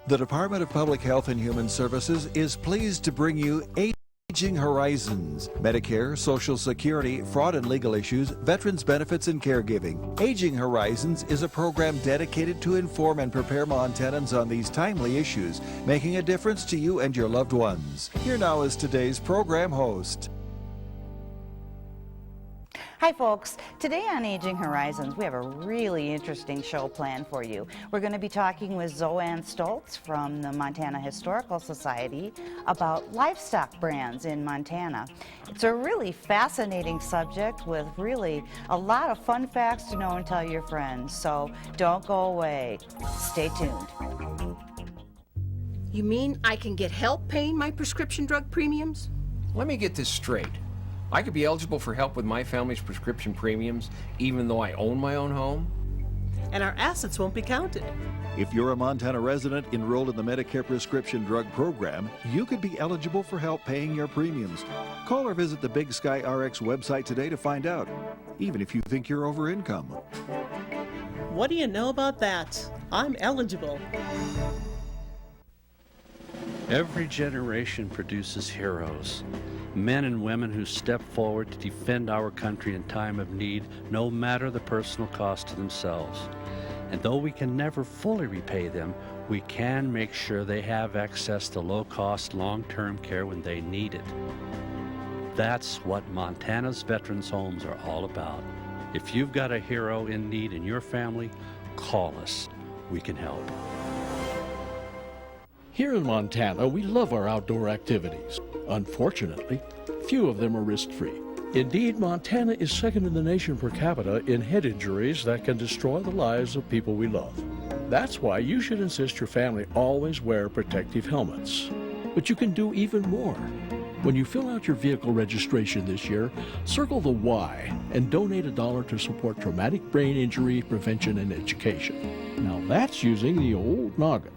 The Department of Public Health and Human Services is pleased to bring you Aging Horizons, Medicare, Social Security, fraud and legal issues, veterans benefits and caregiving. Aging Horizons is a program dedicated to inform and prepare Montanans on these timely issues, making a difference to you and your loved ones. Here now is today's program host. Hi folks, today on Aging Horizons we have a really interesting show planned for you. We're going to be talking with ZoeAnn Stotlz from the Montana Historical Society about livestock brands in Montana. It's a really fascinating subject with really a lot of fun facts to know and tell your friends, so don't go away. Stay tuned. You mean I can get help paying my prescription drug premiums? Let me get this straight. I could be eligible for help with my family's prescription premiums even though I own my own home? And our assets won't be counted. If you're a Montana resident enrolled in the Medicare prescription drug program, you could be eligible for help paying your premiums. Call or visit the Big Sky RX website today to find out, even if you think you're over income. What do you know about that? I'm eligible. Every generation produces heroes, men and women who step forward to defend our country in time of need, no matter the personal cost to themselves. And though we can never fully repay them, we can make sure they have access to low-cost, long-term care when they need it. That's what Montana's Veterans Homes are all about. If you've got a hero in need in your family, call us. We can help. Here in Montana, we love our outdoor activities. Unfortunately, few of them are risk-free. Indeed, Montana is second in the nation per capita in head injuries that can destroy the lives of people we love. That's why you should insist your family always wear protective helmets. But you can do even more. When you fill out your vehicle registration this year, circle the Y and donate $1 to support traumatic brain injury prevention and education. Now that's using the old noggin.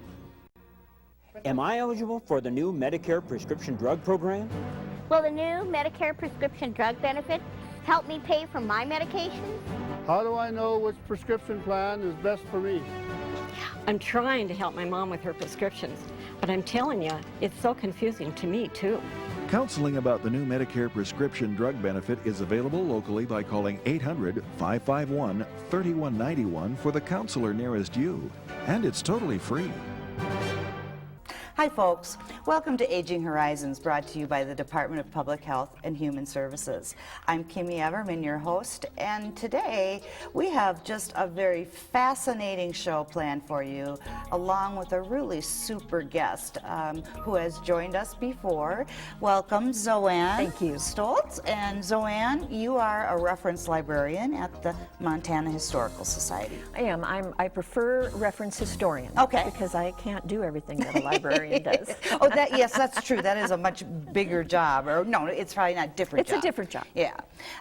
Am I eligible for the new Medicare prescription drug program? Will the new Medicare prescription drug benefit help me pay for my medications? How do I know which prescription plan is best for me? I'm trying to help my mom with her prescriptions, but I'm telling you, it's so confusing to me too. Counseling about the new Medicare prescription drug benefit is available locally by calling 800-551-3191 for the counselor nearest you. And it's totally free. Hi folks, welcome to Aging Horizons, brought to you by the Department of Public Health and Human Services. I'm Kimmy Everman, your host, and today we have just a very fascinating show planned for you, along with a really super guest who has joined us before. Welcome, ZoeAnn. Thank you. Stotlz. And ZoeAnn, you are a reference librarian at the Montana Historical Society. I am. I prefer reference historian. Okay. Because I can't do everything that a librarian does. Oh, yes, that's true. That is a much bigger job. Or no, it's probably not different. It's a different job. Yeah.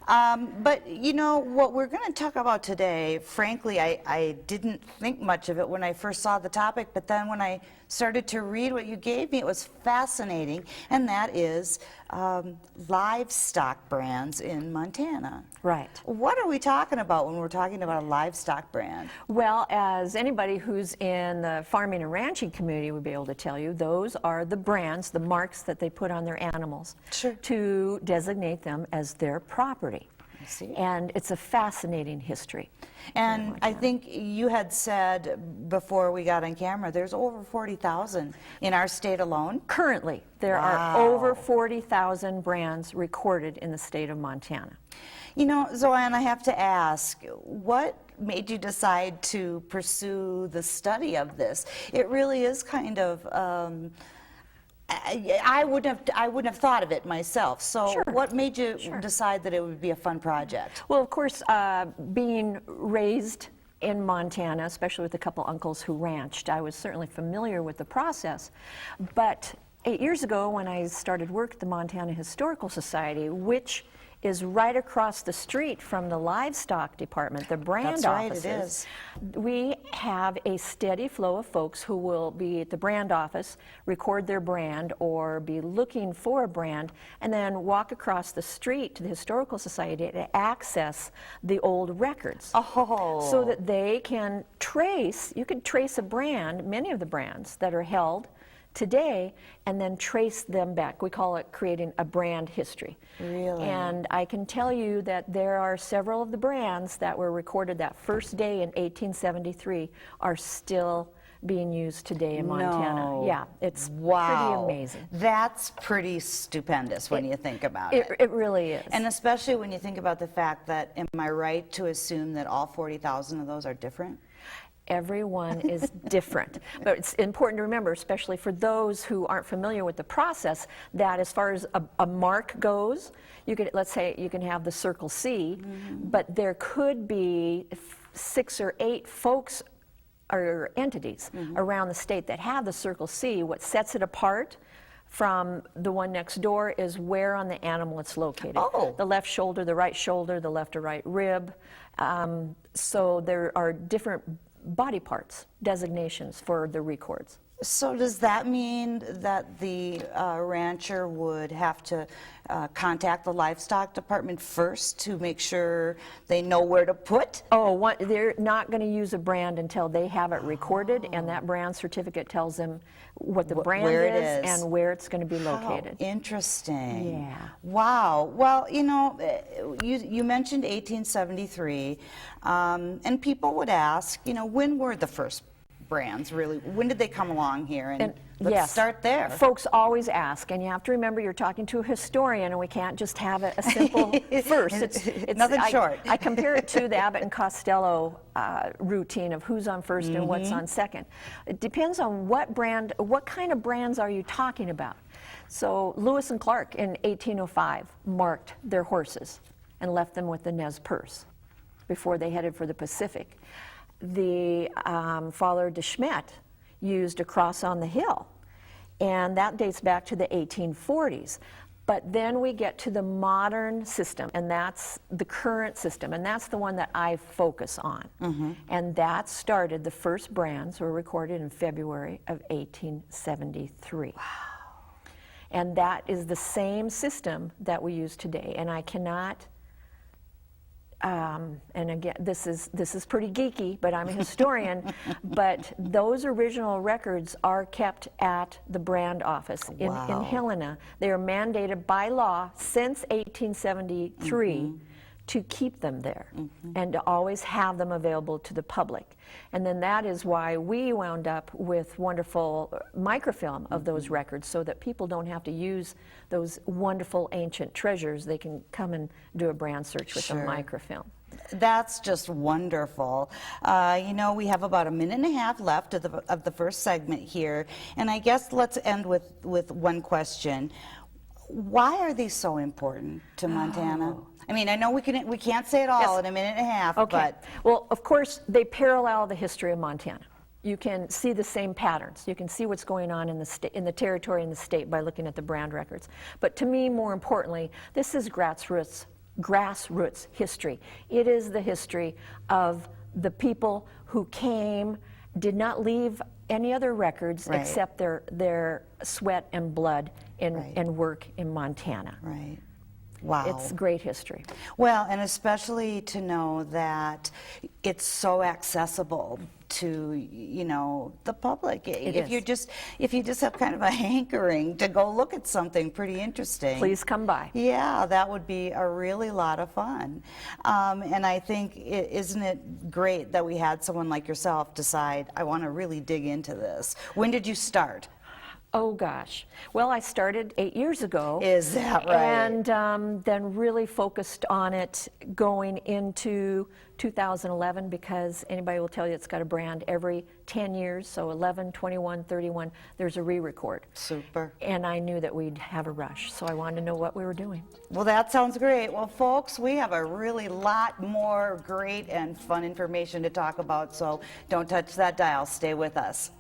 But you know, what we're going to talk about today, frankly, I didn't think much of it when I first saw the topic, but then when I started to read what you gave me, it was fascinating, and that is livestock brands in Montana. Right. What are we talking about when we're talking about a livestock brand? Well, as anybody who's in the farming and ranching community would be able to tell you, those are the brands, the marks that they put on their animals to designate them as their property. I see. And it's a fascinating history. And I think you had said before we got on camera, there's over 40,000 in our state alone. Currently, there are over 40,000 brands recorded in the state of Montana. You know, ZoeAnn, I have to ask, what made you decide to pursue the study of this? It really is kind of, I wouldn't have thought of it myself. So what made you decide that it would be a fun project? Well, of course, being raised in Montana, especially with a couple uncles who ranched, I was certainly familiar with the process. But 8 years ago, when I started work at the Montana Historical Society, which is right across the street from the livestock department, the brand That's right, offices. it is. We have a steady flow of folks who will be at the brand office, record their brand, or be looking for a brand, and then walk across the street to the Historical Society to access the old records. Oh. So that they can trace, you can trace a brand, many of the brands that are held today, and then trace them back. We call it creating a brand history. Really? And I can tell you that there are several of the brands that were recorded that first day in 1873 are still being used today in Montana. No. Yeah, it's Wow. pretty amazing. That's pretty stupendous when you think about it. It really is. And especially when you think about the fact that, am I right to assume that all 40,000 of those are different? Everyone is different. But it's important to remember, especially for those who aren't familiar with the process, that as far as a mark goes, you could, let's say you can have the Circle C, but there could be 6 or 8 folks or entities around the state that have the Circle C. What sets it apart from the one next door is where on the animal it's located. Oh. The left shoulder, the right shoulder, the left or right rib. So there are different body parts designations for the records. So does that mean that the rancher would have to contact the livestock department first to make sure they know where to put? Oh, they're not going to use a brand until they have it recorded, and that brand certificate tells them what the brand where it is is and where it's going to be located. How interesting. Yeah. Wow. Well, you know, you mentioned 1873, and people would ask, you know, when were the first brands really? When did they come along here? And let's yes, start there. Folks always ask, and you have to remember you're talking to a historian, and we can't just have a simple first. It's nothing short. I compare it to the Abbott and Costello routine of who's on first and what's on second. It depends on what brand, what kind of brands are you talking about. So Lewis and Clark in 1805 marked their horses and left them with the Nez Perce before they headed for the Pacific. The Father de Smet used a cross on the hill, and that dates back to the 1840s. But then we get to the modern system, and that's the current system, and that's the one that I focus on. And that started, the first brands were recorded in February of 1873. Wow. And that is the same system that we use today, and I cannot and again, this is pretty geeky, but I'm a historian. But those original records are kept at the brand office in Helena. They are mandated by law since 1873 to keep them there and to always have them available to the public. And then that is why we wound up with wonderful microfilm of those records, so that people don't have to use those wonderful ancient treasures. They can come and do a brand search with a microfilm. That's just wonderful. You know, we have about a minute and a half left of the first segment here, and I guess let's end with one question. Why are these so important to Montana? I mean, I know we can't say it all in a minute and a half, but... Well, of course, they parallel the history of Montana. You can see the same patterns. You can see what's going on in the territory and the state by looking at the brand records. But to me, more importantly, this is grassroots history. It is the history of the people who came, did not leave any other records except their sweat and blood and work in Montana. Right. Wow. It's great history. Well, and especially to know that it's so accessible to, you know, the public. If you just have kind of a hankering to go look at something pretty interesting, please come by. Yeah, that would be a really lot of fun. And I think, isn't it great that we had someone like yourself decide, I want to really dig into this? When did you start? Oh gosh. Well, I started 8 years ago. Is that right? And then really focused on it going into 2011, because anybody will tell you it's got a brand every 10 years, so 11, 21, 31, there's a re-record. Super. And I knew that we'd have a rush, so I wanted to know what we were doing. Well, that sounds great. Well, folks, we have a really lot more great and fun information to talk about, so don't touch that dial. Stay with us.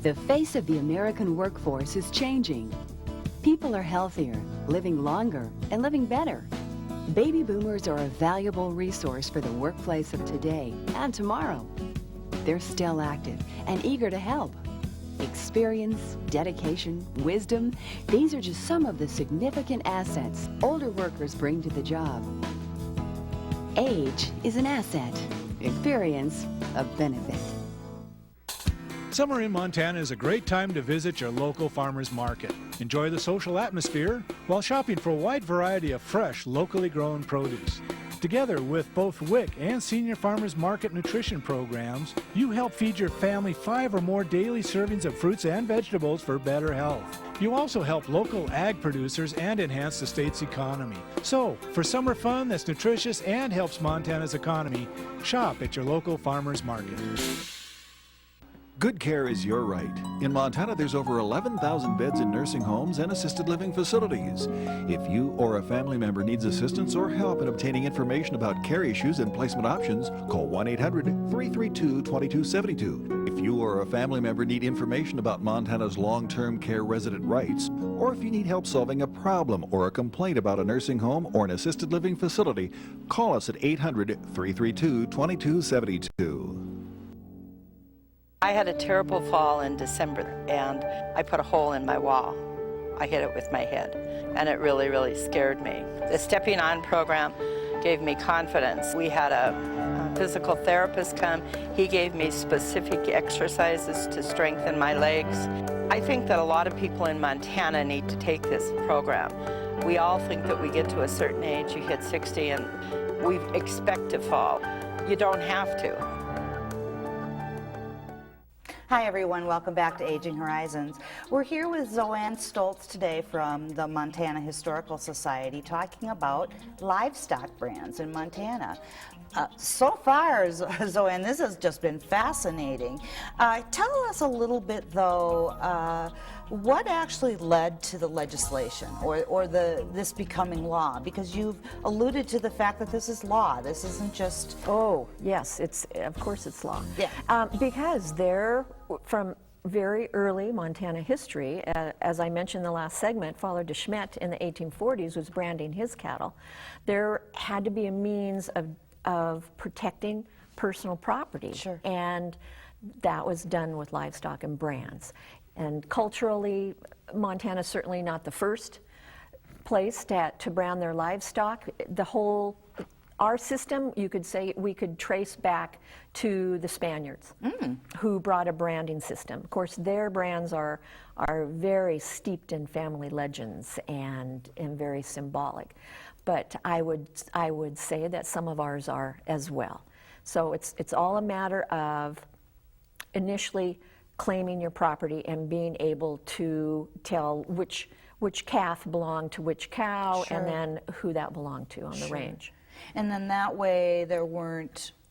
The face of the American workforce is changing. People are healthier, living longer, and living better. Baby boomers are a valuable resource for the workplace of today and tomorrow. They're still active and eager to help. Experience, dedication, wisdom, these are just some of the significant assets older workers bring to the job. Age is an asset, experience a benefit. Summer in Montana is a great time to visit your local farmer's market. Enjoy the social atmosphere while shopping for a wide variety of fresh, locally grown produce. Together with both WIC and Senior Farmers Market nutrition programs, you help feed your family 5 or more daily servings of fruits and vegetables for better health. You also help local ag producers and enhance the state's economy. So, for summer fun that's nutritious and helps Montana's economy, shop at your local farmer's market. Good care is your right. In Montana, there's over 11,000 beds in nursing homes and assisted living facilities. If you or a family member needs assistance or help in obtaining information about care issues and placement options, call 1-800-332-2272. If you or a family member need information about Montana's long-term care resident rights, or if you need help solving a problem or a complaint about a nursing home or an assisted living facility, call us at 800-332-2272. I had a terrible fall in December, and I put a hole in my wall. I hit it with my head, and it really, really scared me. The Stepping On program gave me confidence. We had a physical therapist come. He gave me specific exercises to strengthen my legs. I think that a lot of people in Montana need to take this program. We all think that we get to a certain age, you hit 60, and we expect to fall. You don't have to. Hi everyone, welcome back to Aging Horizons. We're here with ZoeAnn Stotlz today from the Montana Historical Society talking about livestock brands in Montana. So far, ZoeAnn, this has just been fascinating. Tell us a little bit though, what actually led to the legislation or this becoming law? Because you've alluded to the fact that this is law. This isn't just... Oh, yes, of course it's law. Yeah. Because from very early Montana history, as I mentioned in the last segment, Father de Smet in the 1840s was branding his cattle. There had to be a means of protecting personal property. Sure. And that was done with livestock and brands. And culturally, Montana's certainly not the first place to brand their livestock. Our system, you could say, we could trace back to the Spaniards, who brought a branding system. Of course, their brands are very steeped in family legends and very symbolic. But I would say that some of ours are as well. So it's all a matter of initially claiming your property and being able to tell which calf belonged to which cow, Sure. and then who that belonged to on the range. And then that way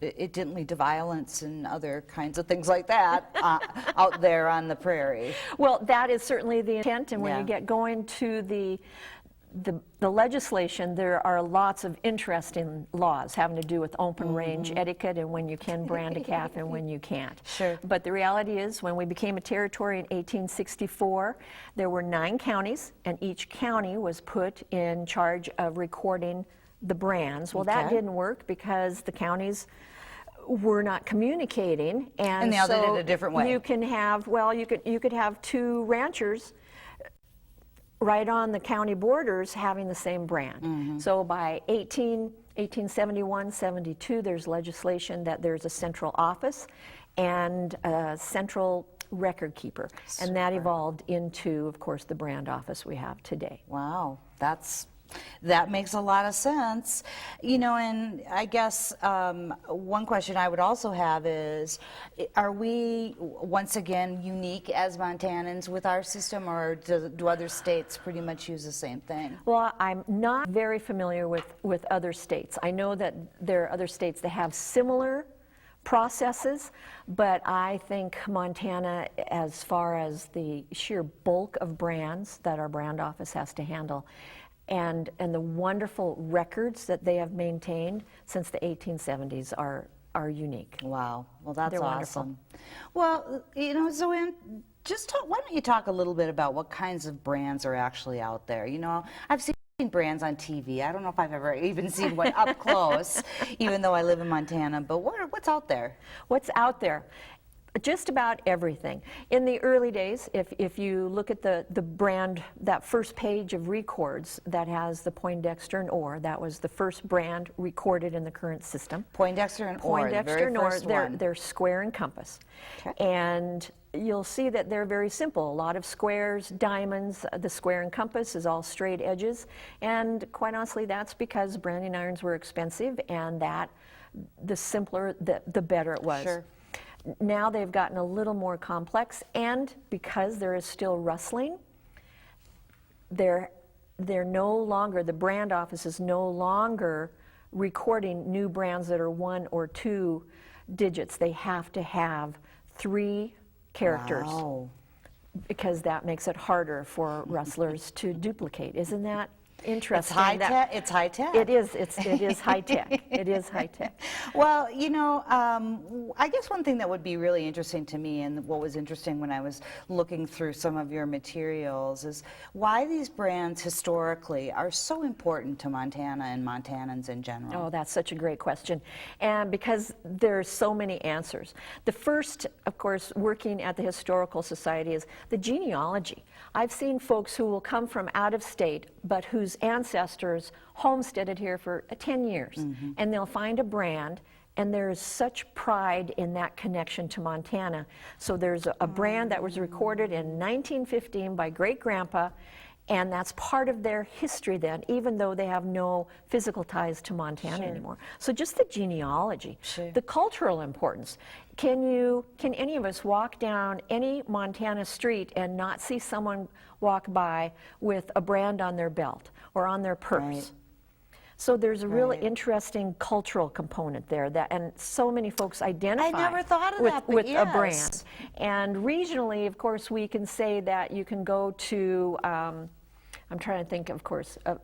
it didn't lead to violence and other kinds of things like that out there on the prairie. Well, that is certainly the intent, and when you get going to the legislation, there are lots of interesting laws having to do with open range etiquette and when you can brand a calf and when you can't. Sure. But the reality is, when we became a territory in 1864, there were 9 counties, and each county was put in charge of recording the brands. Well, that didn't work because the counties were not communicating, and they all so did it a different way. You can have, you could have 2 ranchers right on the county borders having the same brand. So by 1871, 72, there's legislation that there's a central office and a central record keeper. Super. And that evolved into, of course, the brand office we have today. Wow, that makes a lot of sense. You know, and I guess one question I would also have is, are we, once again, unique as Montanans with our system, or do other states pretty much use the same thing? Well, I'm not very familiar with other states. I know that there are other states that have similar processes, but I think Montana, as far as the sheer bulk of brands that our brand office has to handle, and the wonderful records that they have maintained since the 1870s are unique. Wow, well that's They're awesome. wonderful. Well, you know, ZoeAnn, Why don't you talk a little bit about what kinds of brands are actually out there? You know, I've seen brands on TV. I don't know if I've ever even seen one up close, even though I live in Montana, but what's out there? What's out there? Just about everything. In the early days, if you look at the brand, that first page of records that has the Poindexter and Orr, that was the first brand recorded in the current system. Poindexter and Orr, Poindexter and Orr, they're square and compass. Okay. And you'll see that they're very simple. A lot of squares, diamonds, the square and compass is all straight edges. And quite honestly, that's because branding irons were expensive, and that the simpler, the better it was. Sure. Now they've gotten a little more complex, and because there is still rustling, they're no longer, the brand office is no longer recording new brands that are 1 or 2 digits. They have to have 3 characters. Wow. Because that makes it harder for rustlers to duplicate. Isn't that interesting? It's high tech. It's high tech. It is. It is high tech. It is high tech. Well, you know, I guess one thing that would be really interesting to me, and what was interesting when I was looking through some of your materials, is why these brands historically are so important to Montana and Montanans in general. Oh, that's such a great question, and because there's so many answers. The first, of course, working at the Historical Society is the genealogy. I've seen folks who will come from out of state, but whose ancestors homesteaded here for 10 years, and they'll find a brand, and there's such pride in that connection to Montana. So there's a brand that was recorded in 1915 by great-grandpa, and that's part of their history then, even though they have no physical ties to Montana anymore. So just the genealogy, the cultural importance. Can any of us walk down any Montana street and not see someone walk by with a brand on their belt or on their purse? Right. So there's a really interesting cultural component there, and so many folks identify with a brand. And regionally, of course, we can say that you can go to, I'm trying to think, of course, a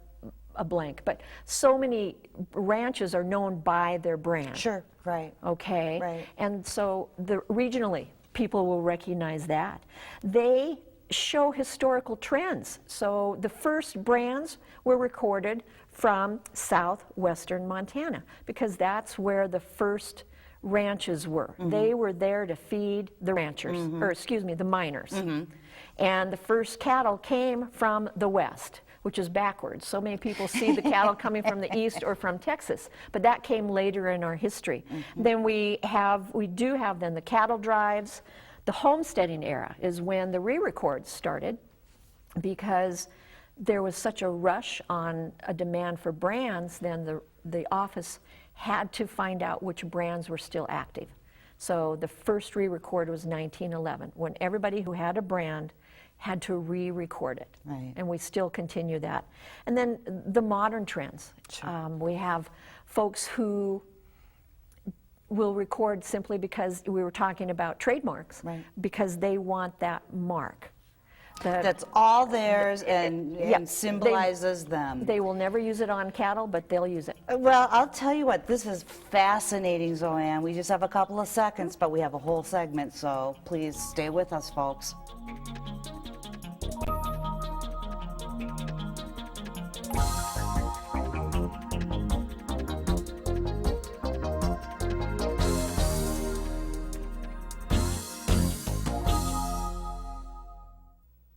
blank, but so many ranches are known by their brand. Sure, right. Okay? Right. And so regionally, people will recognize that. They show historical trends. So the first brands were recorded from southwestern Montana, because that's where the first ranches were. They were there to feed the ranchers, or excuse me, the miners. And the first cattle came from the west, which is backwards. So many people see the cattle coming from the east or from Texas, but that came later in our history. Then we do have then the cattle drives. The homesteading era is when the re-records started, because there was such a rush on a demand for brands, then the office had to find out which brands were still active. So the first re-record was 1911, when everybody who had a brand had to re-record it. Right. And we still continue that. And then the modern trends. We have folks who will record simply because we were talking about trademarks, because they want that mark. That's all theirs and symbolizes them. They will never use it on cattle, but they'll use it. Well, I'll tell you what, this is fascinating, ZoeAnn. We just have a couple of seconds, but we have a whole segment, so please stay with us, folks.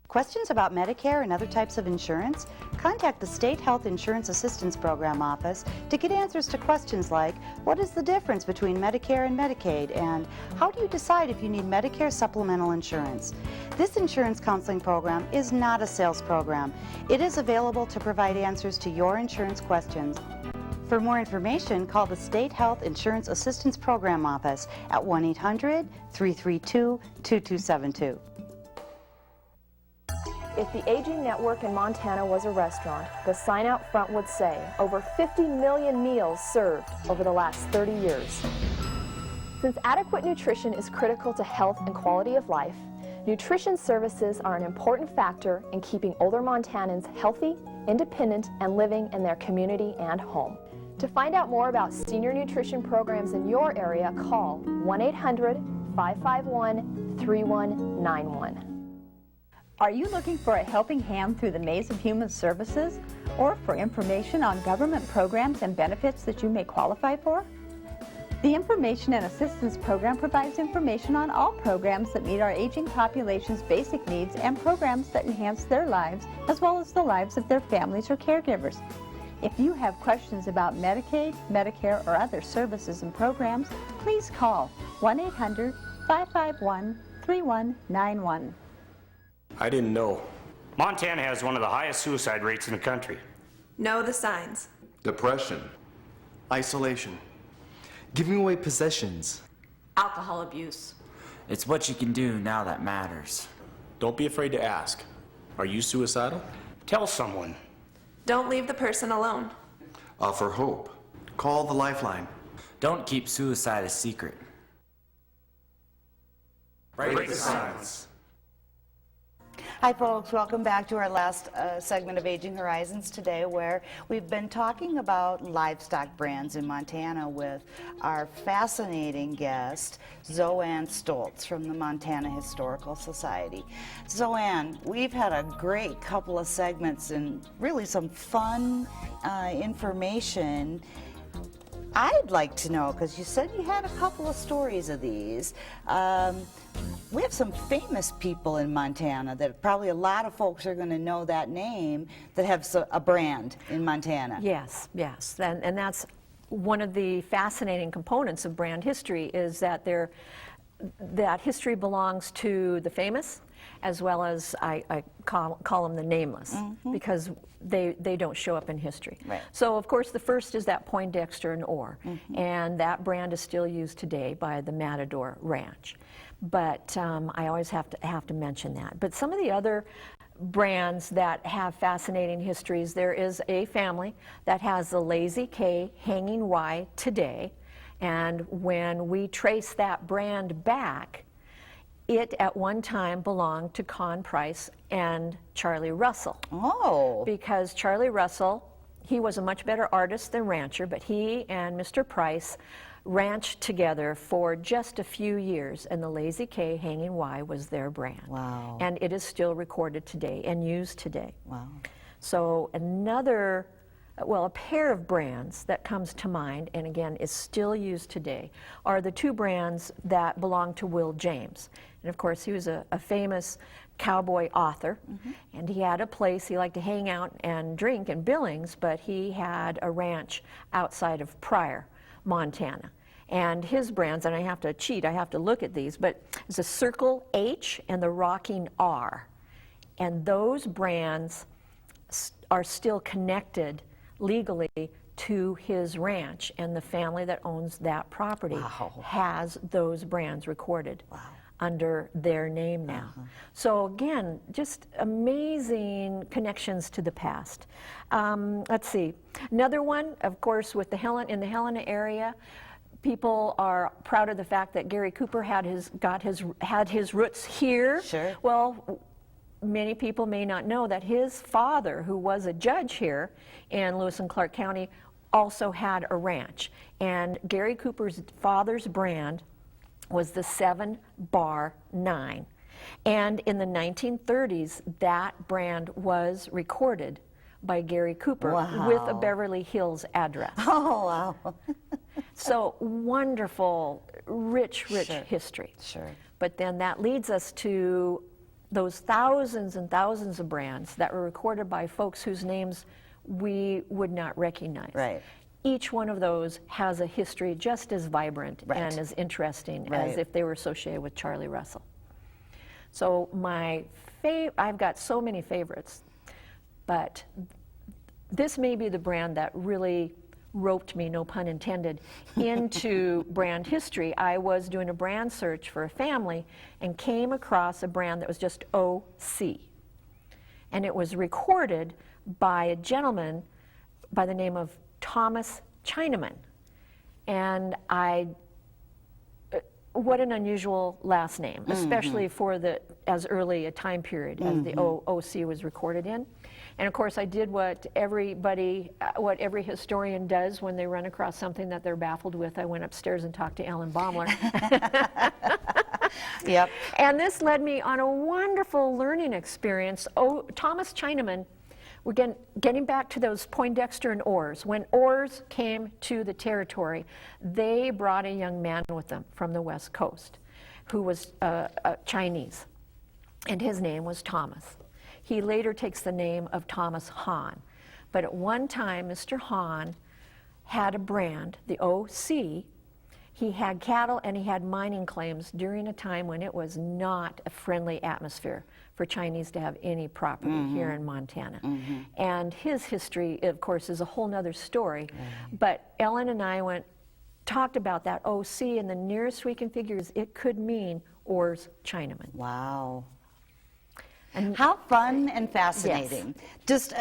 Questions about Medicare and other types of insurance? Contact the State Health Insurance Assistance Program office to get answers to questions like, what is the difference between Medicare and Medicaid? And how do you decide if you need Medicare supplemental insurance? This insurance counseling program is not a sales program. It is available to provide answers to your insurance questions. For more information, call the State Health Insurance Assistance Program office at 1-800-332-2272. If the Aging Network in Montana was a restaurant, the sign out front would say, over 50 million meals served over the last 30 years. Since adequate nutrition is critical to health and quality of life, nutrition services are an important factor in keeping older Montanans healthy, independent, and living in their community and home. To find out more about senior nutrition programs in your area, call 1-800-551-3191. Are you looking for a helping hand through the maze of human services, or for information on government programs and benefits that you may qualify for? The Information and Assistance Program provides information on all programs that meet our aging population's basic needs and programs that enhance their lives as well as the lives of their families or caregivers. If you have questions about Medicaid, Medicare, or other services and programs, please call 1-800-551-3191. I didn't know. Montana has one of the highest suicide rates in the country. Know the signs. Depression. Isolation. Giving away possessions. Alcohol abuse. It's what you can do now that matters. Don't be afraid to ask. Are you suicidal? Tell someone. Don't leave the person alone. Offer hope. Call the Lifeline. Don't keep suicide a secret. Break the silence. Hi folks, welcome back to our last segment of Aging Horizons today, where we've been talking about livestock brands in Montana with our fascinating guest, ZoeAnn Stotlz from the Montana Historical Society. ZoeAnn, we've had a great couple of segments and really some fun information. I'd like to know, because you said you had a couple of stories of these. We have some famous people in Montana that probably a lot of folks are going to know that name that have a brand in Montana. Yes, yes. And that's one of the fascinating components of brand history, is that that history belongs to the famous, as well as I call them the nameless, because they don't show up in history. Right. So of course the first is that Poindexter and Orr, and that brand is still used today by the Matador Ranch. But I always have to mention that. But some of the other brands that have fascinating histories, there is a family that has the Lazy K Hanging Y today, and when we trace that brand back, it at one time belonged to Con Price and Charlie Russell. Oh. Because Charlie Russell, he was a much better artist than rancher, but he and Mr. Price ranched together for just a few years, and the Lazy K Hanging Y was their brand. Wow. And it is still recorded today and used today. Wow. So another, well, a pair of brands that comes to mind, and again is still used today, are the two brands that belong to Will James. And of course, he was a famous cowboy author, and he had a place, he liked to hang out and drink in Billings, but he had a ranch outside of Pryor, Montana. And his brands, and I have to cheat, I have to look at these, but it's a Circle H and the Rocking R. And those brands are still connected legally to his ranch, and the family that owns that property has those brands recorded under their name now. So again, just amazing connections to the past. Let's see, another one, of course, with in the Helena area, people are proud of the fact that Gary Cooper had his roots here. Sure. Well, many people may not know that his father, who was a judge here in Lewis and Clark County, also had a ranch. And Gary Cooper's father's brand was the 7-Bar 9. And in the 1930s, that brand was recorded by Gary Cooper with a Beverly Hills address. Oh, wow. So wonderful, rich history. Sure. But then that leads us to those thousands and thousands of brands that were recorded by folks whose names we would not recognize. Right. Each one of those has a history just as vibrant and as interesting as if they were associated with Charlie Russell. So I've got so many favorites, but this may be the brand that really roped me, no pun intended, into brand history. I was doing a brand search for a family and came across a brand that was just OC. And it was recorded by a gentleman by the name of Thomas Chinaman. And what an unusual last name, especially for as early a time period as the OC was recorded in. And of course I did what every historian does when they run across something that they're baffled with. I went upstairs and talked to Ellen Baumler. Yep. And this led me on a wonderful learning experience. Oh, Thomas Chinaman, we're getting back to those Poindexter and oars. When oars came to the territory, they brought a young man with them from the West Coast who was Chinese, and his name was Thomas. He later takes the name of Thomas Hahn. But at one time, Mr. Hahn had a brand, the OC. He had cattle and he had mining claims during a time when it was not a friendly atmosphere for Chinese to have any property here in Montana. And his history, of course, is a whole nother story. But Ellen and I talked about that OC, and the nearest we can figure is it could mean Orr's Chinaman. Wow. And how fun and fascinating. Yes. Just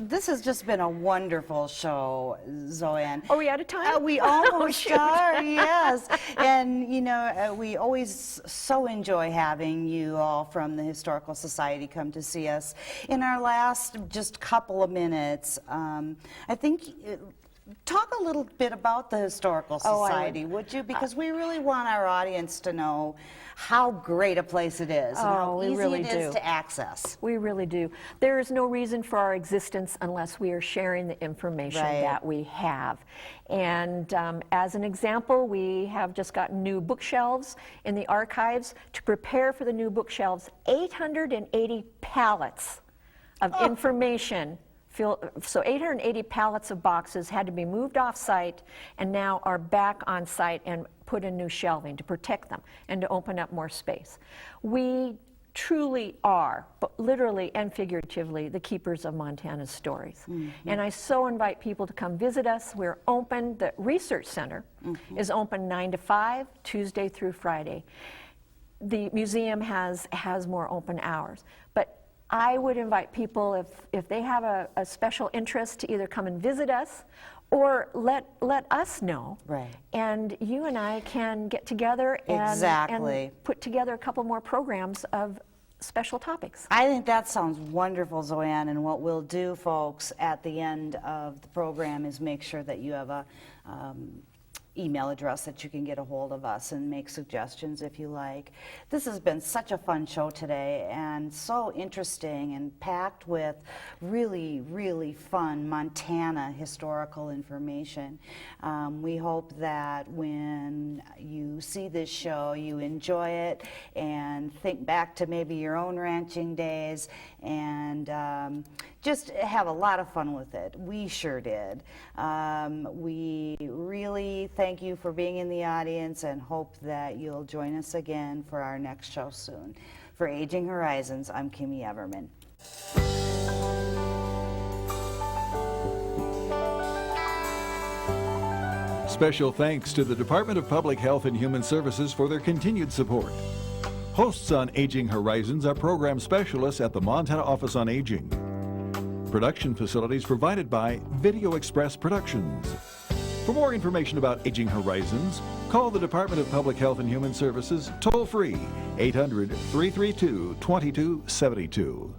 this has just been a wonderful show, ZoeAnn. Are we out of time? We almost are, yes. And you know, we always so enjoy having you all from the Historical Society come to see us. In our last just couple of minutes, I think talk a little bit about the Historical Society, would you? Because we really want our audience to know how great a place it is and how easy it is to access. We really do. There is no reason for our existence unless we are sharing the information that we have. And as an example, we have just gotten new bookshelves in the archives. To prepare for the new bookshelves, 880 pallets of information. So 880 pallets of boxes had to be moved off site and now are back on site and put in new shelving to protect them and to open up more space. We truly are, but literally and figuratively, the keepers of Montana's stories. And I so invite people to come visit us. We're open. The Research Center is open 9 to 5, Tuesday through Friday. The museum has more open hours. But I would invite people, if they have a special interest, to either come and visit us or let us know. Right. And you and I can get together and put together a couple more programs of special topics. I think that sounds wonderful, ZoeAnn, and what we'll do, folks, at the end of the program is make sure that you have a email address that you can get a hold of us and make suggestions if you like. This has been such a fun show today and so interesting and packed with really, really fun Montana historical information. We hope that when you see this show, you enjoy it and think back to maybe your own ranching days and just have a lot of fun with it. We sure did. We really thank you for being in the audience and hope that you'll join us again for our next show soon. For Aging Horizons, I'm Kimmy Everman. Special thanks to the Department of Public Health and Human Services for their continued support. Hosts on Aging Horizons are program specialists at the Montana Office on Aging. Production facilities provided by Video Express Productions. For more information about Aging Horizons, call the Department of Public Health and Human Services toll-free 800-332-2272.